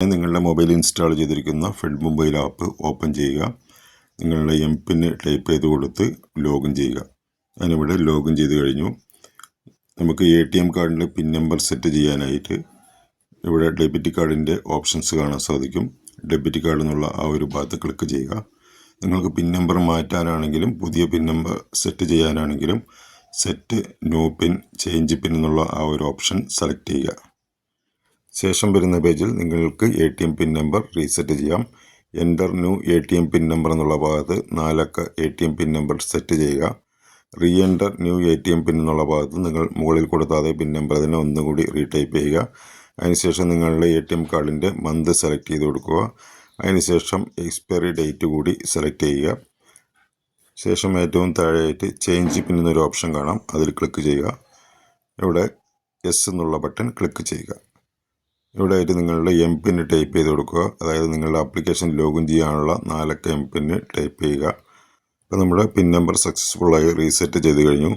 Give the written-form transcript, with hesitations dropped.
അതിനായിട്ട് നിങ്ങളുടെ mobile install ചെയ്തിരിക്കുന്ന ഫെഡ് മൊബൈൽ ആപ്പ് ഓപ്പൺ ചെയ്യുക. നിങ്ങളുടെ എംപിൻ ടൈപ്പ് ചെയ്ത് കൊടുത്ത് ലോഗിൻ ചെയ്യുക. ഞാനിവിടെ ലോഗിൻ ചെയ്ത് കഴിഞ്ഞു. നമുക്ക് ATM കാർഡിൻ്റെ പിൻ നമ്പർ സെറ്റ് ചെയ്യാനായിട്ട് ഇവിടെ ഡെബിറ്റ് കാർഡിൻ്റെ ഓപ്ഷൻസ് കാണാൻ സാധിക്കും. ഡെബിറ്റ് കാർഡ് എന്നുള്ള ആ ഒരു ഭാഗത്ത് ക്ലിക്ക് ചെയ്യുക. നിങ്ങൾക്ക് പിൻ നമ്പർ മാറ്റാനാണെങ്കിലും പുതിയ പിൻ നമ്പർ സെറ്റ് ചെയ്യാനാണെങ്കിലും സെറ്റ് ന്യൂ പിൻ ചേഞ്ച് പിൻ എന്നുള്ള ആ ഒരു ഓപ്ഷൻ സെലക്ട് ചെയ്യുക. ശേഷം വരുന്ന പേജിൽ നിങ്ങൾക്ക് ATM പിൻ നമ്പർ റീസെറ്റ് ചെയ്യാം. Enter new ATM pin number എന്നുള്ള ഭാഗത്ത് 4 അക്ക ATM പിൻ നമ്പർ സെറ്റ് ചെയ്യുക. റീ എൻ്റർ ന്യൂ ATM പിൻ എന്നുള്ള ഭാഗത്ത് നിങ്ങൾ മുകളിൽ കൊടുത്ത അതേ പിൻ നമ്പർ തന്നെ ഒന്നുകൂടി റീടൈപ്പ് ചെയ്യുക. അതിനുശേഷം നിങ്ങളുടെ ATM കാർഡിൻ്റെ മന്ത് സെലക്ട് ചെയ്ത് കൊടുക്കുക. അതിനുശേഷം എക്സ്പയറി ഡേറ്റ് കൂടി സെലക്ട് ചെയ്യുക. ശേഷം ഏറ്റവും താഴെയായിട്ട് ചേഞ്ച് പിൻ എന്നൊരു ഓപ്ഷൻ കാണാം, അതിൽ ക്ലിക്ക് ചെയ്യുക. ഇവിടെ യെസ് എന്നുള്ള ബട്ടൺ ക്ലിക്ക് ചെയ്യുക. ഇവിടെ ആയിട്ട് നിങ്ങളുടെ എംപിൻ ടൈപ്പ് ചെയ്ത് കൊടുക്കുക. അതായത് നിങ്ങളുടെ ആപ്ലിക്കേഷൻ ലോഗിൻ ചെയ്യാനുള്ള 4 അക്ക എംപിൻ ടൈപ്പ് ചെയ്യുക. അപ്പോൾ നമ്മുടെ പിൻ നമ്പർ സക്സസ്ഫുള്ളായി റീസെറ്റ് ചെയ്ത് കഴിഞ്ഞു.